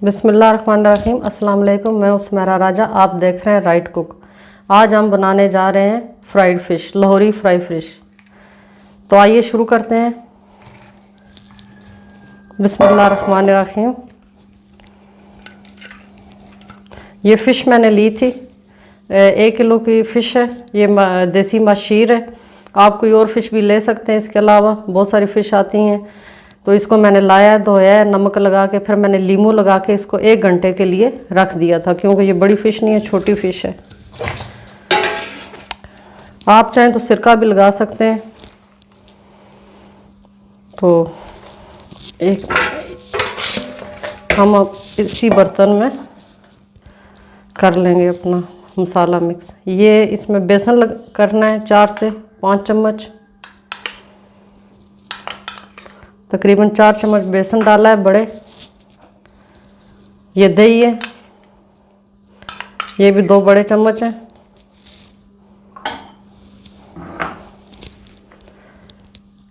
बिस्मिल्लाहिर्रहमानिर्रहीम। अस्सलाम वालेकुम। मैं उस्मारा राजा, आप देख रहे हैं राइट कुक। आज हम बनाने जा रहे हैं fried fish, Lahori fry fish. तो आइए शुरू करते हैं। बिस्मिल्लाहिर्रहमानिर्रहीम। ये फ़िश मैंने ली थी, 1 किलो की फ़िश है। ये देसी माशीर है। आप कोई और फ़िश भी ले सकते हैं, इसके अलावा बहुत सारी फ़िश आती हैं। तो इसको मैंने लाया, धोया, नमक लगा के, फिर मैंने लीमू लगा के इसको 1 घंटे के लिए रख दिया था, क्योंकि ये बड़ी फ़िश नहीं है, छोटी फ़िश है। आप चाहें तो सिरका भी लगा सकते हैं। तो एक हम अब इसी बर्तन में कर लेंगे अपना मसाला मिक्स। ये इसमें बेसन करना है 4 से 5 चम्मच, तकरीबन 4 चम्मच बेसन डाला है बड़े। ये दही है, ये भी 2 बड़े चम्मच हैं।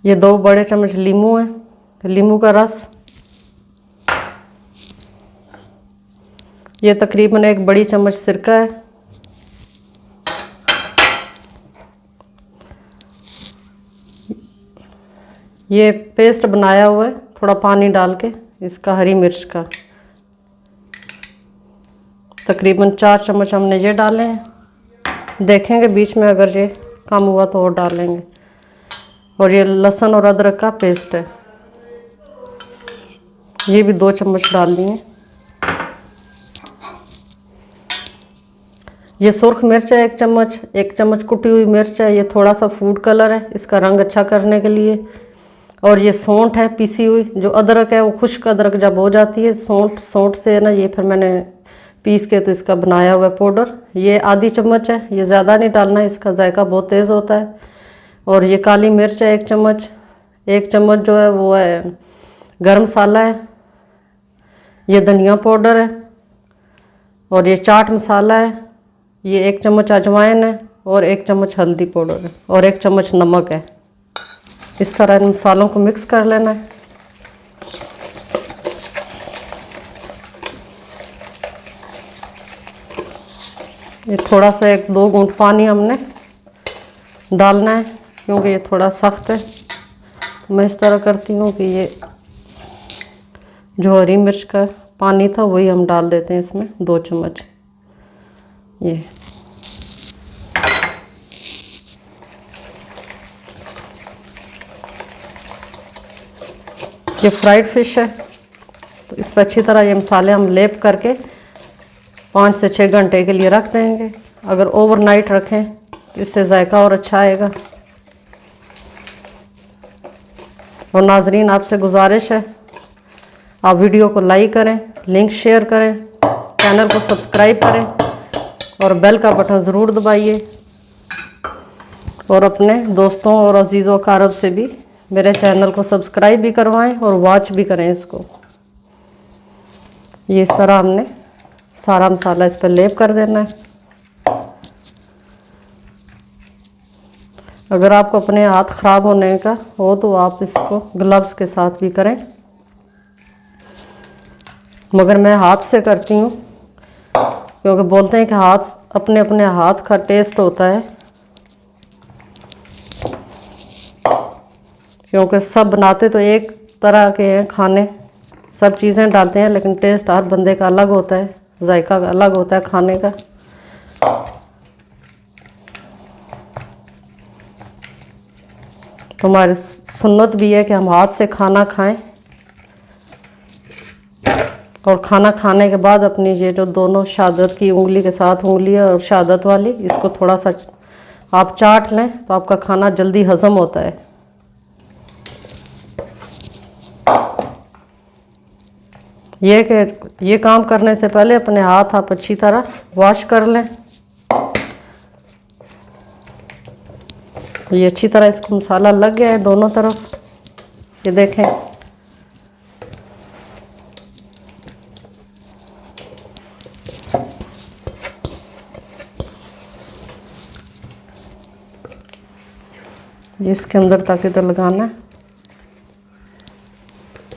ये 2 बड़े चम्मच लीमू है, लीमू का रस। ये तकरीबन 1 बड़ी चम्मच सिरका है। ये पेस्ट बनाया हुआ है थोड़ा पानी डाल के इसका, हरी मिर्च का। तकरीबन 4 चम्मच हमने ये डाले हैं। देखेंगे बीच में अगर ये कम हुआ तो और डालेंगे। और ये लहसुन और अदरक का पेस्ट है, ये भी 2 चम्मच डाल दिए। ये सुर्ख मिर्च है 1 चम्मच, 1 चम्मच कुटी हुई मिर्च है। ये थोड़ा सा फूड कलर है, इसका रंग अच्छा करने के लिए। और ये सौंठ है पीसी हुई। जो अदरक है वो खुश्क अदरक जब हो जाती है, सौंठ से है ना, ये फिर मैंने पीस के तो इसका बनाया हुआ पाउडर। ये आधी चम्मच है, ये ज़्यादा नहीं डालना है, इसका जायका बहुत तेज़ होता है। और ये काली मिर्च है 1 चम्मच। 1 चम्मच जो है वो है गरम मसाला है। ये धनिया पाउडर है। और ये चाट मसाला है। ये 1 चम्मच अजवाइन है। और 1 चम्मच हल्दी पाउडर है। और 1 चम्मच नमक है। इस तरह इन मसालों को मिक्स कर लेना है। ये थोड़ा सा 1-2 घूंट पानी हमने डालना है, क्योंकि ये थोड़ा सख्त है। मैं इस तरह करती हूँ कि ये जो हरी मिर्च का पानी था वही हम डाल देते हैं इसमें, 2 चम्मच। ये फ्राइड फ़िश है, तो इस पर अच्छी तरह ये मसाले हम लेप करके 5 से 6 घंटे के लिए रख देंगे। अगर ओवरनाइट रखें तो इससे जायका और अच्छा आएगा। और नाजरीन, आपसे गुजारिश है, आप वीडियो को लाइक करें, लिंक शेयर करें, चैनल को सब्सक्राइब करें और बेल का बटन ज़रूर दबाइए। और अपने दोस्तों और अजीज़ों कारब से भी मेरे चैनल को सब्सक्राइब भी करवाएं और वॉच भी करें इसको। ये इस तरह हमने सारा मसाला इस पर लेप कर देना है। अगर आपको अपने हाथ ख़राब होने का हो तो आप इसको ग्लव्स के साथ भी करें, मगर मैं हाथ से करती हूँ, क्योंकि बोलते हैं कि हाथ अपने अपने हाथ का टेस्ट होता है। क्योंकि सब बनाते तो एक तरह के हैं खाने, सब चीज़ें डालते हैं, लेकिन टेस्ट हर बंदे का अलग होता है, जायका अलग होता है खाने का। तो हमारी सुन्नत भी है कि हम हाथ से खाना खाएं। और खाना खाने के बाद अपनी ये जो दोनों शहादत की उंगली के साथ उंगली और शहादत वाली, इसको थोड़ा सा आप चाट लें तो आपका खाना जल्दी हज़म होता है। ये काम करने से पहले अपने हाथ आप अच्छी तरह वॉश कर लें। ये अच्छी तरह इसको मसाला लग गया है दोनों तरफ, ये देखें। ये इसके अंदर तक इधर लगाना है।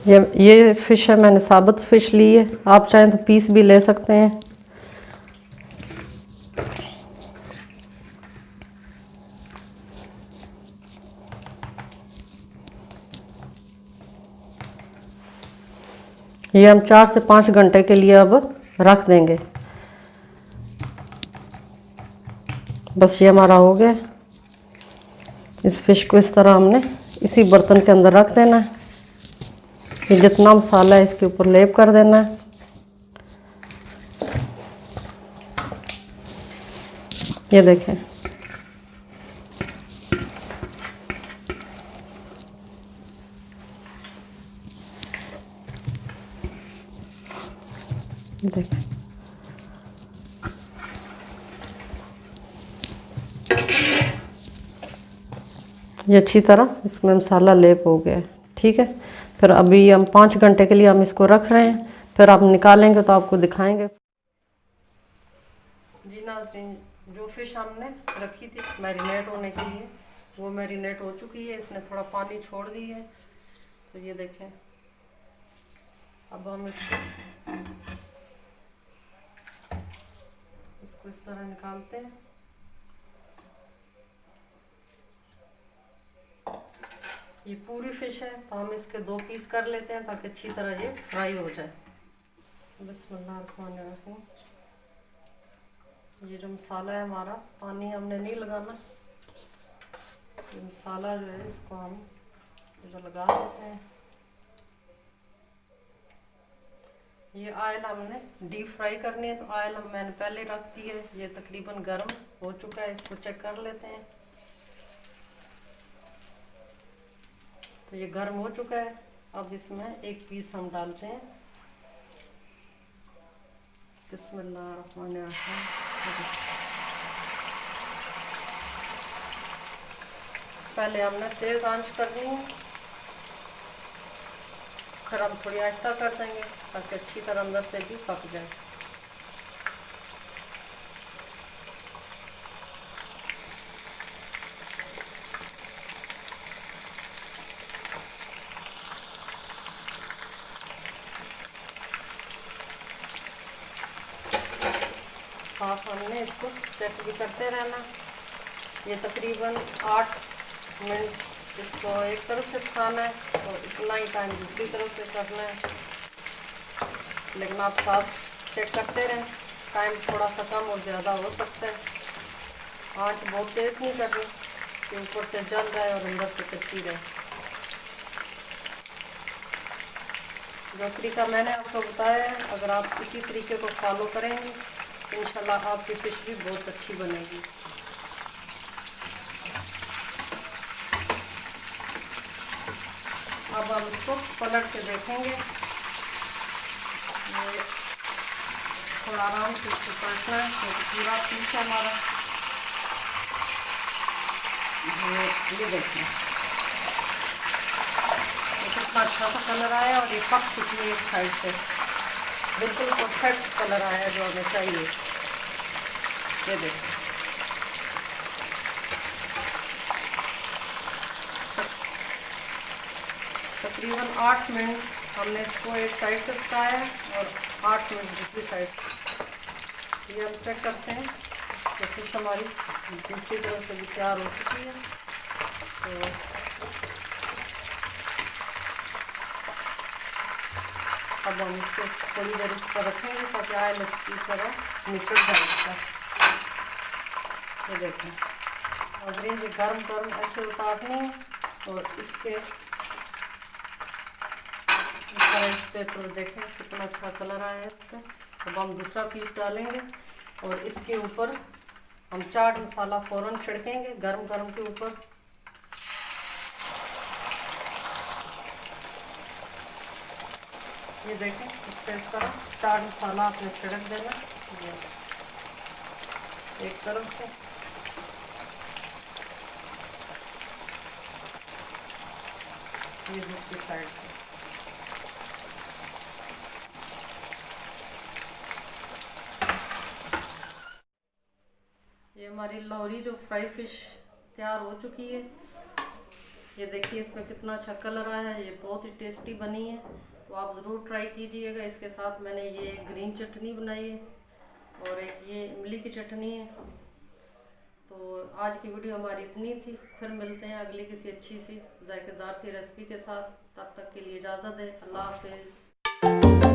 ये फ़िश है, मैंने साबुत फ़िश ली है, आप चाहें तो पीस भी ले सकते हैं। ये हम 4 से 5 घंटे के लिए अब रख देंगे। बस ये हमारा हो गया। इस फिश को इस तरह हमने इसी बर्तन के अंदर रख देना है। ये जितना मसाला है इसके ऊपर लेप कर देना है। ये देखें, देखें ये अच्छी तरह इसमें मसाला लेप हो गया है। ठीक है, फिर अभी हम 5 घंटे के लिए हम इसको रख रहे हैं, फिर आप निकालेंगे तो आपको दिखाएंगे। जी नाज़रीन, जो फ़िश हमने रखी थी मैरिनेट होने के लिए, वो मैरिनेट हो चुकी है। इसने थोड़ा पानी छोड़ दी है, तो ये देखें। अब हम इसको इस तरह निकालते हैं। ये पूरी फ़िश है, तो हम इसके 2 पीस कर लेते हैं ताकि अच्छी तरह ये फ्राई हो जाए। बिस्मिल्लाहिर्रहमानिर्रहीम। ये जो मसाला है हमारा, पानी हमने नहीं लगाना। ये मसाला जो है इसको हम इधर लगा देते हैं। ये ऑयल हमने डीप फ्राई करनी है, तो ऑयल मैंने पहले रख दी है। ये तकरीबन गर्म हो चुका है, इसको चेक कर लेते हैं। तो ये गर्म हो चुका है। अब इसमें एक पीस हम डालते हैं। बिस्मिल्लाहिर्रहमानिर्रहीम। पहले हमने तेज़ आंच करनी है, फिर हम थोड़ी आहिस्ता कर देंगे ताकि अच्छी तरह अंदर से भी पक जाए। साथ हमने इसको चेक भी करते रहना। ये तकरीबन 8 मिनट इसको एक तरफ से पकाना है और इतना ही टाइम दूसरी तरफ से करना है। लेकिन आप साथ चेक करते रहें, टाइम थोड़ा सा कम और ज़्यादा हो सकता है। आंच बहुत तेज़ नहीं करनी कि ऊपर से जल जाए और अंदर से कच्ची रहे। जो तरीका मैंने आपको बताया है, अगर आप इसी तरीके को फॉलो करेंगे तो इंशाल्लाह आपकी फ़िश भी बहुत अच्छी बनेगी। अब हम इसको पलट के देखेंगे। ये थोड़ा आराम से इसको पलटना है, तो पूरा पीस है हमारा। ये देखिए कितना अच्छा सा कलर आया और ये पक चुकी है एक साइड से। बिल्कुल परफेक्ट कलर आया जो हमें चाहिए। ये देखिए तकरीबन 8 मिनट हमने इसको एक साइड से पकाया और 8 मिनट दूसरी साइड। ये हम चेक करते हैं कि फिश हमारी दूसरी तरफ से भी तैयार हो चुकी है। तो अब हम इसको थोड़ी देर इस पर रखेंगे ताकि ऑयल अच्छी तरह निकल जाए इसका। ये देखें नाज़रीन, ये गर्म गर्म ऐसे उतारनी है और इसके इस पे तो देखें कितना अच्छा कलर आया है इसका। अब हम दूसरा पीस डालेंगे और इसके ऊपर हम चाट मसाला फ़ौरन छिड़केंगे गरम गरम के ऊपर। ये देखें इस पर इस तरह चाट मसाला आपने छिड़क देना एक तरफ से। ये दूसरी साइड से। ये हमारी लोहरी जो फ्राई फिश तैयार हो चुकी है। ये देखिए इसमें कितना अच्छा कलर आया है। ये बहुत ही टेस्टी बनी है, तो आप ज़रूर ट्राई कीजिएगा। इसके साथ मैंने ये ग्रीन चटनी बनाई है और एक ये इमली की चटनी है। तो आज की वीडियो हमारी इतनी थी, फिर मिलते हैं अगली किसी अच्छी सी जायकेदार सी रेसिपी के साथ। तब तक के लिए इजाज़त है। अल्लाह हाफिज़।